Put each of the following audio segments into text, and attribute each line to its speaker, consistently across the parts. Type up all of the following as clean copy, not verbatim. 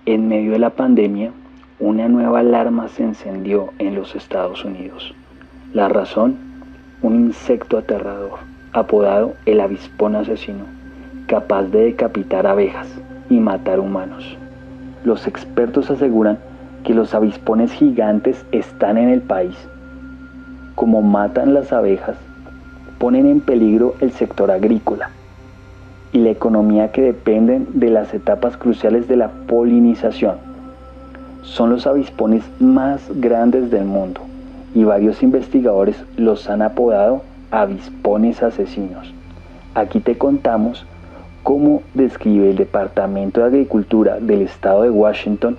Speaker 1: En medio de la pandemia, una nueva alarma se encendió en los Estados Unidos. La razón, un insecto aterrador, apodado el avispón asesino, capaz de decapitar abejas y matar humanos. Los expertos aseguran que los avispones gigantes están en el país. Como matan las abejas, ponen en peligro el sector agrícola y la economía que dependen de las etapas cruciales de la polinización. Son los avispones más grandes del mundo y varios investigadores los han apodado avispones asesinos. Aquí te contamos cómo describe el Departamento de Agricultura del Estado de Washington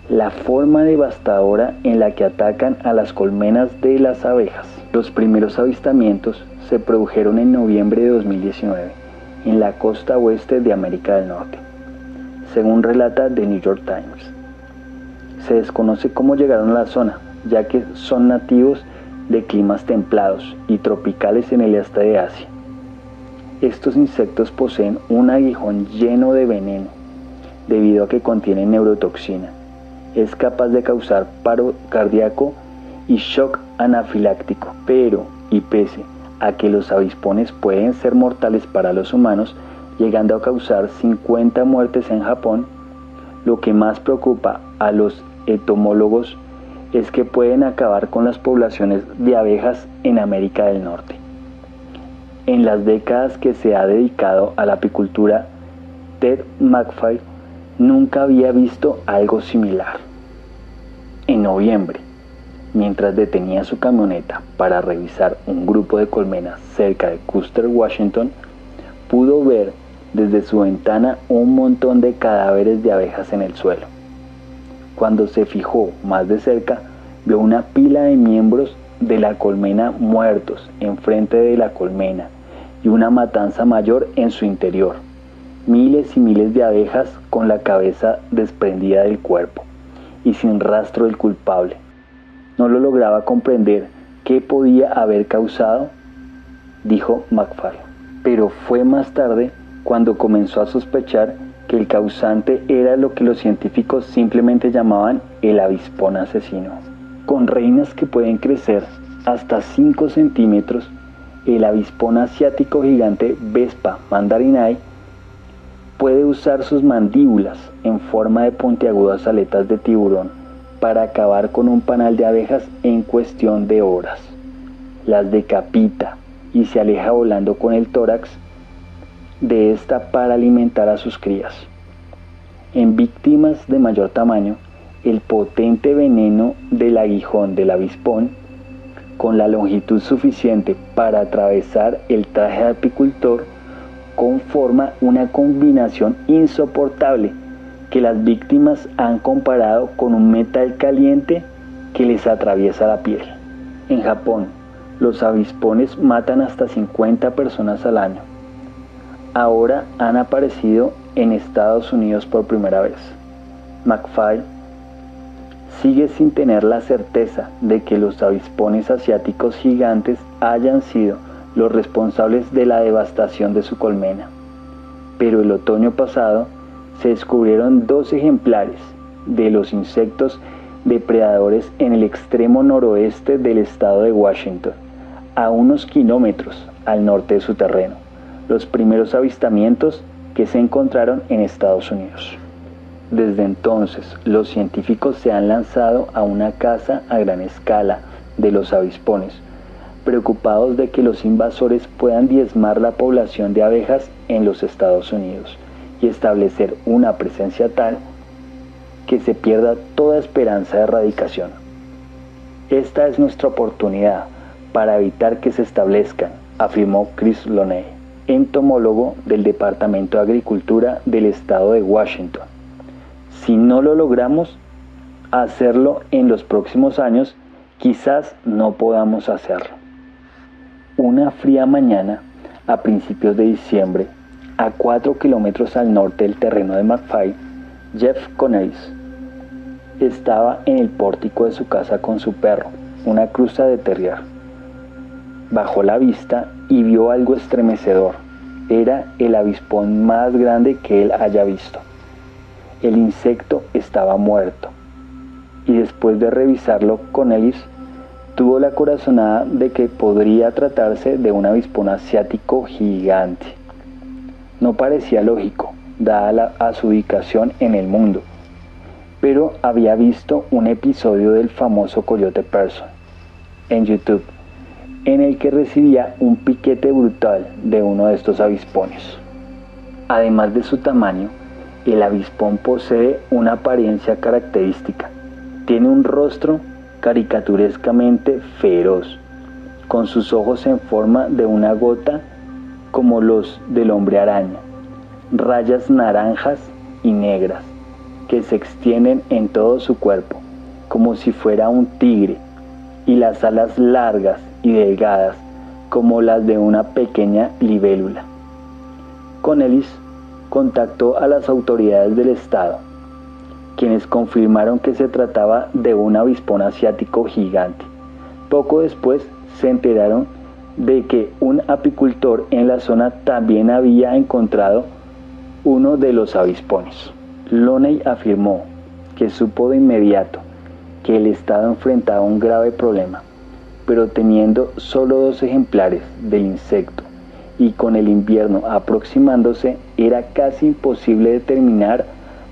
Speaker 1: la forma devastadora en la que atacan a las colmenas de las abejas. Los primeros avistamientos se produjeron en noviembre de 2019 en la costa oeste de América del Norte, según relata The New York Times. Se desconoce cómo llegaron a la zona, ya que son nativos de climas templados y tropicales en el este de Asia. Estos insectos poseen un aguijón lleno de veneno, debido a que contienen neurotoxina. Es capaz de causar paro cardíaco y shock anafiláctico, pero, y pese a que los avispones pueden ser mortales para los humanos, llegando a causar 50 muertes en Japón, lo que más preocupa a los entomólogos es que pueden acabar con las poblaciones de abejas en América del Norte. En las décadas que se ha dedicado a la apicultura, Ted McFay nunca había visto algo similar. En noviembre, mientras detenía su camioneta para revisar un grupo de colmenas cerca de Custer, Washington, pudo ver desde su ventana un montón de cadáveres de abejas en el suelo. Cuando se fijó más de cerca, vio una pila de miembros de la colmena muertos enfrente de la colmena y una matanza mayor en su interior. Miles y miles de abejas con la cabeza desprendida del cuerpo y sin rastro del culpable. No lo lograba comprender qué podía haber causado, dijo McFay. Pero fue más tarde cuando comenzó a sospechar que el causante era lo que los científicos simplemente llamaban el avispón asesino. Con reinas que pueden crecer hasta 5 centímetros, el avispón asiático gigante Vespa mandarinae puede usar sus mandíbulas en forma de puntiagudas aletas de tiburón para acabar con un panal de abejas en cuestión de horas. Las decapita y se aleja volando con el tórax de esta para alimentar a sus crías. En víctimas de mayor tamaño, el potente veneno del aguijón del avispón, con la longitud suficiente para atravesar el traje de apicultor, conforma una combinación insoportable que las víctimas han comparado con un metal caliente que les atraviesa la piel. En Japón, los avispones matan hasta 50 personas al año. Ahora han aparecido en Estados Unidos por primera vez. McFay sigue sin tener la certeza de que los avispones asiáticos gigantes hayan sido los responsables de la devastación de su colmena. Pero el otoño pasado se descubrieron 2 ejemplares de los insectos depredadores en el extremo noroeste del estado de Washington, a unos kilómetros al norte de su terreno, los primeros avistamientos que se encontraron en Estados Unidos. Desde entonces, los científicos se han lanzado a una caza a gran escala de los avispones, preocupados de que los invasores puedan diezmar la población de abejas en los Estados Unidos y establecer una presencia tal que se pierda toda esperanza de erradicación. Esta es nuestra oportunidad para evitar que se establezcan, afirmó Chris Loney, entomólogo del Departamento de Agricultura del Estado de Washington. Si no lo logramos hacerlo en los próximos años, quizás no podamos hacerlo. Una fría mañana, a principios de diciembre, a 4 kilómetros al norte del terreno de McFay, Jeff Conneris estaba en el pórtico de su casa con su perro, una cruza de terrier. Bajó la vista y vio algo estremecedor. Era el avispón más grande que él haya visto. El insecto estaba muerto, y después de revisarlo Cornelis tuvo la corazonada de que podría tratarse de un avispón asiático gigante. No parecía lógico, dada su ubicación en el mundo, pero había visto un episodio del famoso Coyote Person en YouTube, en el que recibía un piquete brutal de uno de estos avispones. Además de su tamaño, el avispón posee una apariencia característica. Tiene un rostro caricaturescamente feroz, con sus ojos en forma de una gota como los del hombre araña, rayas naranjas y negras que se extienden en todo su cuerpo, como si fuera un tigre, y las alas largas y delgadas como las de una pequeña libélula. Cornelis contactó a las autoridades del estado, quienes confirmaron que se trataba de un avispón asiático gigante. Poco después se enteraron de que un apicultor en la zona también había encontrado uno de los avispones. Loney afirmó que supo de inmediato que el estado enfrentaba un grave problema, pero teniendo solo 2 ejemplares del insecto y con el invierno aproximándose, era casi imposible determinar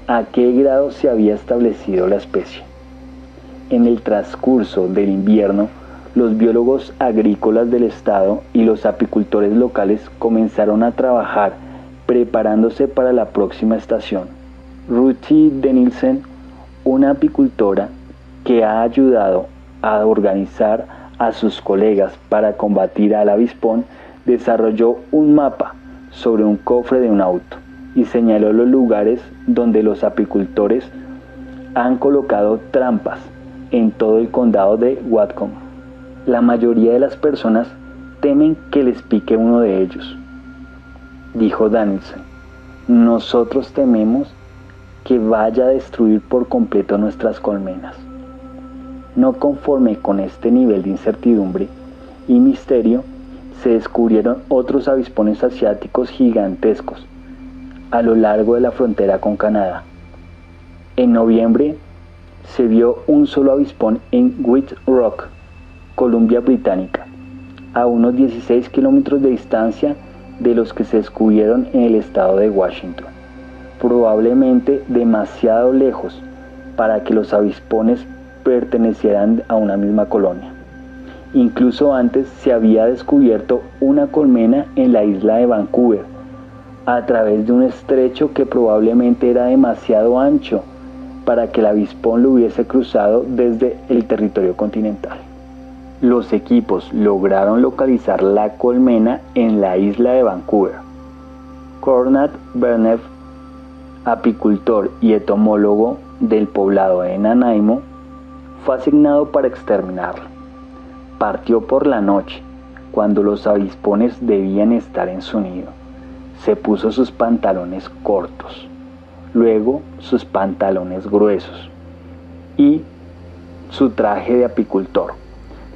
Speaker 1: a qué grado se había establecido la especie. En el transcurso del invierno, los biólogos agrícolas del estado y los apicultores locales comenzaron a trabajar preparándose para la próxima estación. Ruthie Dennison, una apicultora que ha ayudado a organizar a sus colegas para combatir al avispón, desarrolló un mapa sobre un cofre de un auto y señaló los lugares donde los apicultores han colocado trampas en todo el condado de Whatcom. La mayoría de las personas temen que les pique uno de ellos, dijo Dennison. Nosotros tememos que vaya a destruir por completo nuestras colmenas. No conforme con este nivel de incertidumbre y misterio, se descubrieron otros avispones asiáticos gigantescos a lo largo de la frontera con Canadá. En noviembre se vio un solo avispón en White Rock, Columbia Británica, a unos 16 kilómetros de distancia de los que se descubrieron en el estado de Washington, probablemente demasiado lejos para que los avispones pertenecieran a una misma colonia. Incluso antes se había descubierto una colmena en la isla de Vancouver, a través de un estrecho que probablemente era demasiado ancho para que el avispón lo hubiese cruzado desde el territorio continental. Los equipos lograron localizar la colmena en la isla de Vancouver. Cornat Bernev, apicultor y entomólogo del poblado de Nanaimo, fue asignado para exterminarla. Partió por la noche, cuando los avispones debían estar en su nido. Se puso sus pantalones cortos, luego sus pantalones gruesos y su traje de apicultor.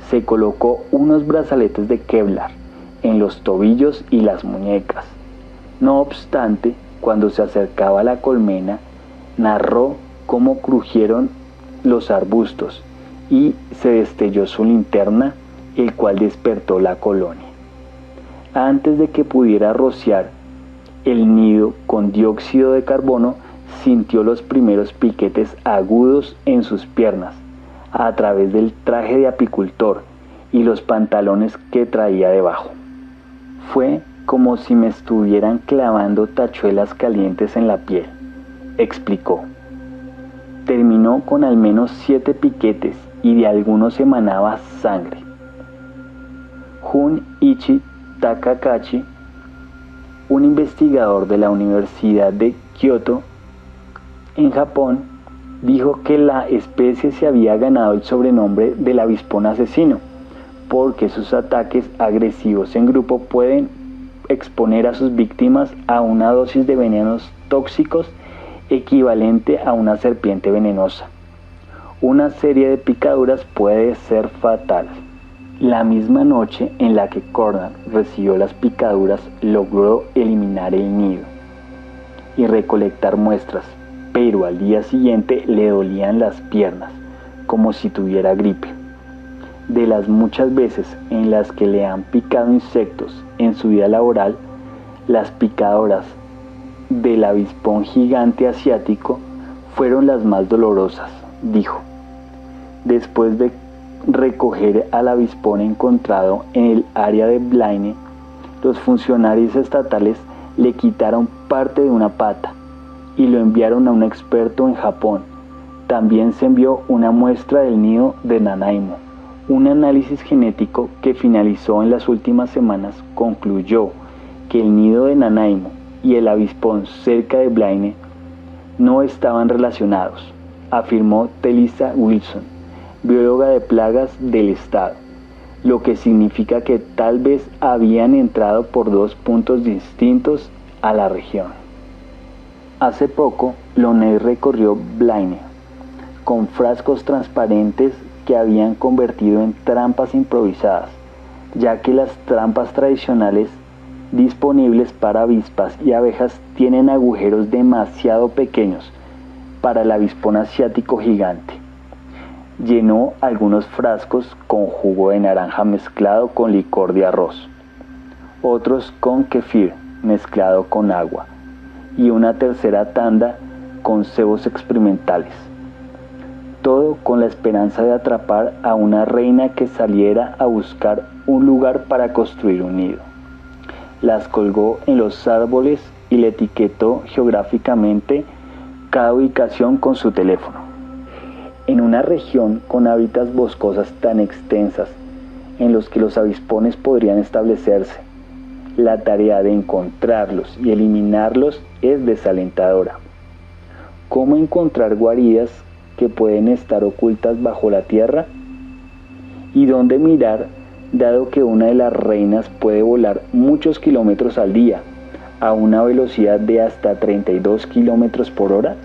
Speaker 1: Se colocó unos brazaletes de Kevlar en los tobillos y las muñecas. No obstante, cuando se acercaba a la colmena, narró cómo crujieron los arbustos y se destelló su linterna, el cual despertó la colonia. Antes de que pudiera rociar el nido con dióxido de carbono, sintió los primeros piquetes agudos en sus piernas, a través del traje de apicultor y los pantalones que traía debajo. Fue como si me estuvieran clavando tachuelas calientes en la piel, explicó. Terminó con al menos 7 piquetes y de algunos emanaba sangre. Junichi Takakachi, un investigador de la Universidad de Kyoto, en Japón, dijo que la especie se había ganado el sobrenombre del avispón asesino, porque sus ataques agresivos en grupo pueden exponer a sus víctimas a una dosis de venenos tóxicos equivalente a una serpiente venenosa. Una serie de picaduras puede ser fatal. La misma noche en la que Cornat recibió las picaduras, logró eliminar el nido y recolectar muestras, pero al día siguiente le dolían las piernas, como si tuviera gripe. De las muchas veces en las que le han picado insectos en su vida laboral, las picadoras del avispón gigante asiático fueron las más dolorosas, dijo. Después de recoger al avispón encontrado en el área de Blaine, los funcionarios estatales le quitaron parte de una pata y lo enviaron a un experto en Japón. También se envió una muestra del nido de Nanaimo. Un análisis genético que finalizó en las últimas semanas concluyó que el nido de Nanaimo y el avispón cerca de Blaine no estaban relacionados, afirmó Telisa Wilson, bióloga de plagas del estado, lo que significa que tal vez habían entrado por dos puntos distintos a la región. Hace poco, Loney recorrió Blaine con frascos transparentes que habían convertido en trampas improvisadas, ya que las trampas tradicionales disponibles para avispas y abejas tienen agujeros demasiado pequeños para el avispón asiático gigante. Llenó algunos frascos con jugo de naranja mezclado con licor de arroz, otros con kefir mezclado con agua y una tercera tanda con cebos experimentales. Todo con la esperanza de atrapar a una reina que saliera a buscar un lugar para construir un nido. Las colgó en los árboles y le etiquetó geográficamente cada ubicación con su teléfono. En una región con hábitats boscosas tan extensas en los que los avispones podrían establecerse, la tarea de encontrarlos y eliminarlos es desalentadora. ¿Cómo encontrar guaridas que pueden estar ocultas bajo la tierra? ¿Y dónde mirar, dado que una de las reinas puede volar muchos kilómetros al día, a una velocidad de hasta 32 kilómetros por hora?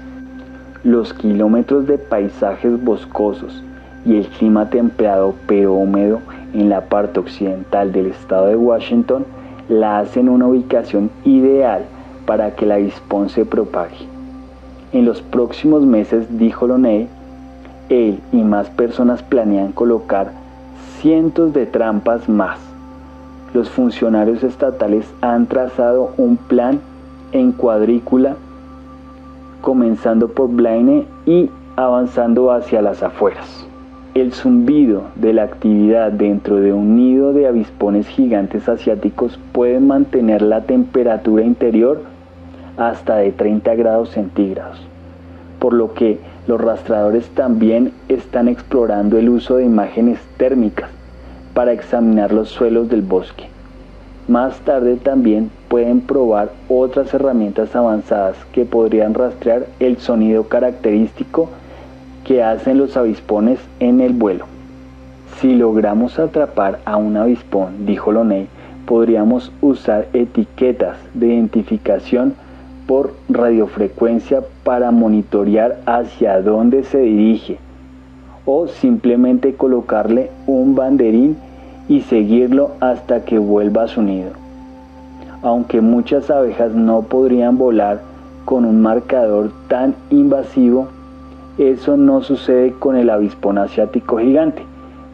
Speaker 1: Los kilómetros de paisajes boscosos y el clima templado pero húmedo en la parte occidental del estado de Washington la hacen una ubicación ideal para que el avispón se propague. En los próximos meses, dijo Loney, él y más personas planean colocar cientos de trampas más. Los funcionarios estatales han trazado un plan en cuadrícula, comenzando por Blaine y avanzando hacia las afueras. El zumbido de la actividad dentro de un nido de avispones gigantes asiáticos puede mantener la temperatura interior hasta de 30 grados centígrados, por lo que los rastreadores también están explorando el uso de imágenes térmicas para examinar los suelos del bosque. Más tarde también pueden probar otras herramientas avanzadas que podrían rastrear el sonido característico que hacen los avispones en el vuelo. Si logramos atrapar a un avispón, dijo Loney, podríamos usar etiquetas de identificación por radiofrecuencia para monitorear hacia dónde se dirige, o simplemente colocarle un banderín y seguirlo hasta que vuelva a su nido. Aunque muchas abejas no podrían volar con un marcador tan invasivo, eso no sucede con el avispón asiático gigante.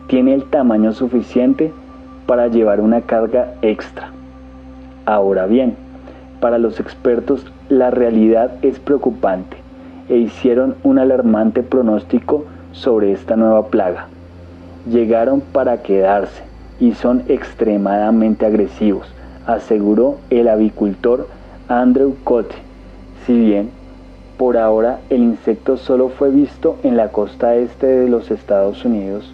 Speaker 1: Tiene el tamaño suficiente para llevar una carga extra. Ahora bien, para los expertos la realidad es preocupante e hicieron un alarmante pronóstico sobre esta nueva plaga. Llegaron para quedarse y son extremadamente agresivos, aseguró el avicultor Andrew Cote. Si bien por ahora el insecto solo fue visto en la costa este de los Estados Unidos,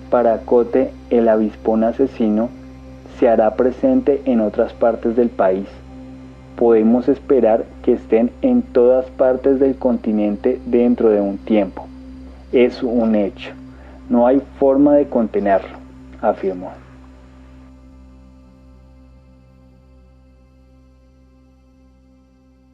Speaker 1: para Cote el avispón asesino se hará presente en otras partes del país. Podemos esperar que estén en todas partes del continente dentro de un tiempo. Es un hecho. No hay forma de contenerlo, afirmó.